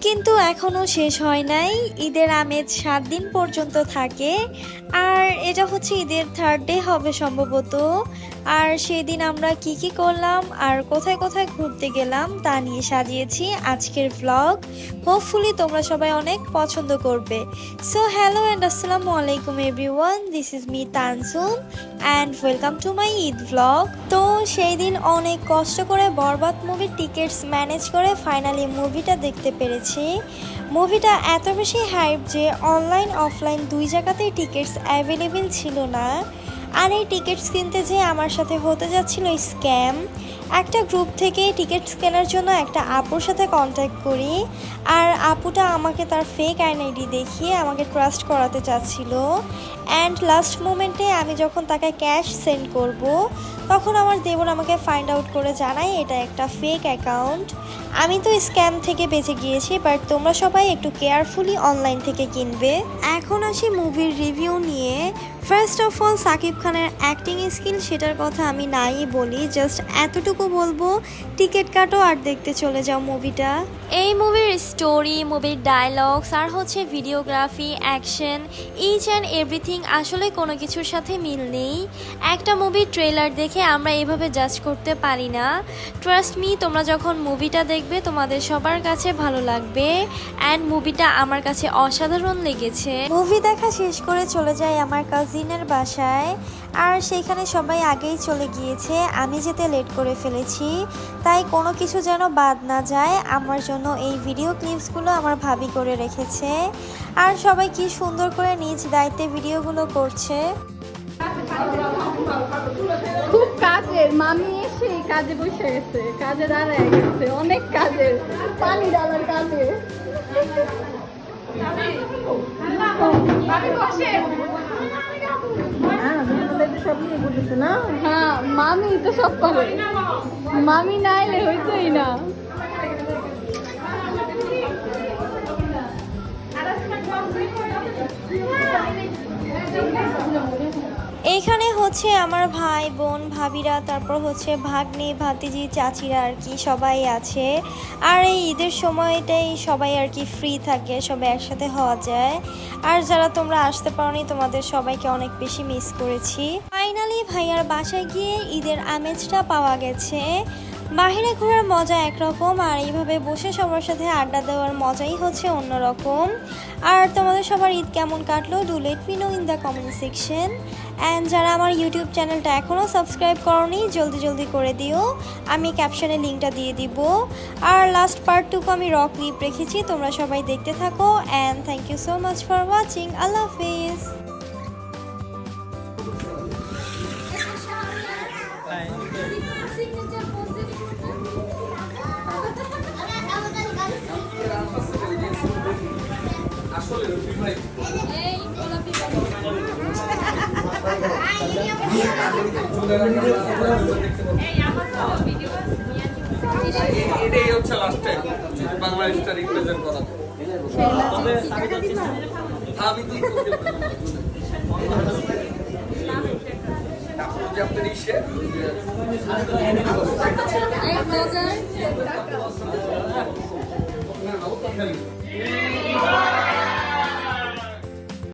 কিন্তু এখনো শেষ হয় নাই। ঈদের আমেজ 7 দিন পর্যন্ত থাকে। আর এটা হচ্ছে ঈদের 3rd ডে হবে সম্ভবত। আর সেদিন আমরা কি করলাম আর কোথায় কোথায় ঘুরতে গেলাম তা নিয়ে সাজিয়েছি আজকের ভ্লগ। হোপফুলি তোমরা সবাই অনেক পছন্দ করবে। সো হ্যালো অ্যান্ড আসসালামু আলাইকুম everyone, this is me Tansum and welcome to my Eid vlog. তো সেই দিন অনেক কষ্ট করে বরবাদ মুভির টিকিটস ম্যানেজ করে ফাইনালি মুভিটা দেখতে পেরেছি। মুভিটা এত বেশি হাইপ যে অনলাইন অফলাইন দুই জায়গাতেই টিকিটস অ্যাভেলেবেল ছিল না। আর এই টিকিটস কিনতে যে আমার সাথে হতে যাচ্ছিল স্ক্যাম। একটা গ্রুপ থেকে টিকিটস কেনার জন্য একটা আপুর সাথে কন্ট্যাক্ট করি, আর আপুটা আমাকে তার ফেক আইডি দেখিয়ে আমাকে ট্রাস্ট করাতে চাচ্ছিল। অ্যান্ড লাস্ট মোমেন্টে আমি যখন তাকে ক্যাশ সেন্ড করব, তখন আমার দেবর আমাকে ফাইন্ড আউট করে জানায় এটা একটা ফেক অ্যাকাউন্ট। আমি তো স্ক্যাম থেকে বেঁচে গিয়েছি, বাট তোমরা সবাই একটু কেয়ারফুলি অনলাইন থেকে কিনবে। এখন আসি মুভির রিভিউ নিয়ে। ফার্স্ট অফ অল সাকিব খানের অ্যাক্টিং স্কিল সেটার কথা আমি নাই বলি, জাস্ট এতটুকু বলবো টিকিট কাটো আর দেখতে চলে যাও মুভিটা। এই মুভির স্টোরি, মুভির ডায়লগস আর হচ্ছে videography, action, each and everything আসলে কোনো কিছুর সাথে মিল নেই। একটা মুভির ট্রেলার দেখে আমরা এভাবে জাজ করতে পারি না। ট্রাস্ট মি, তোমরা যখন মুভিটা দেখবে তোমাদের সবার কাছে ভালো লাগবে। অ্যান্ড মুভিটা আমার কাছে অসাধারণ লেগেছে। মুভি দেখা শেষ করে চলে যাই আমার কাজিনের বাসায়, আর সেইখানে সবাই আগেই চলে গিয়েছে। আমি যেতে লেট করে ফেলেছি, তাই কোনো কিছু যেন বাদ না যায় আমার জন্য এই ভিডিও ক্লিপসগুলো আমার ভাবি করে রেখেছে। আর সবাই কি সুন্দর করে নিজ দায়িত্বে ভিডিওগুলো করছে। খুব কাজের মামি এসে কাজে বসে গেছে, কাজে দাঁড়ায় গেছে, অনেক কাজের, পানি ডালার কাজে। হ্যাঁ, মামি তো সব করে, মামি না এলে হইতোই না। এইখানে হচ্ছে আমার ভাই বোন ভাবিরা, তারপর হচ্ছে ভাগ্নে ভাতিজি চাচিরা আর কি সবাই আছে। আর এই ঈদের সময়টাই সবাই আর কি ফ্রি থাকে, সবাই একসাথে হওয়া যায়। আর যারা তোমরা আসতে পারোনি তোমাদের সবাইকে অনেক বেশি মিস করেছি। ফাইনালি ভাইয়ার বাসায় গিয়ে ঈদের আমেজটা পাওয়া গেছে। বাহিরে ঘোরার মজা একরকম, আর এইভাবে বসে সবার সাথে আড্ডা দেওয়ার মজাই হচ্ছে অন্যরকম। আর তোমাদের সবার ঈদ কেমন কাটলো do let me no in the comment section. And যারা আমার ইউটিউব চ্যানেলটা এখনও সাবস্ক্রাইব করোনি জলদি করে দিও, আমি ক্যাপশনে লিঙ্কটা দিয়ে দিব। আর লাস্ট পার্টটুকু আমি র ক্লিপ রেখেছি, তোমরা সবাই দেখতে থাকো। And thank you so much for watching. আল্লাহ হাফিজ। এটাই হচ্ছে লাস্ট টাইম বাংলাদেশটা রিপ্রেজেন্ট করা। আপনার ইসে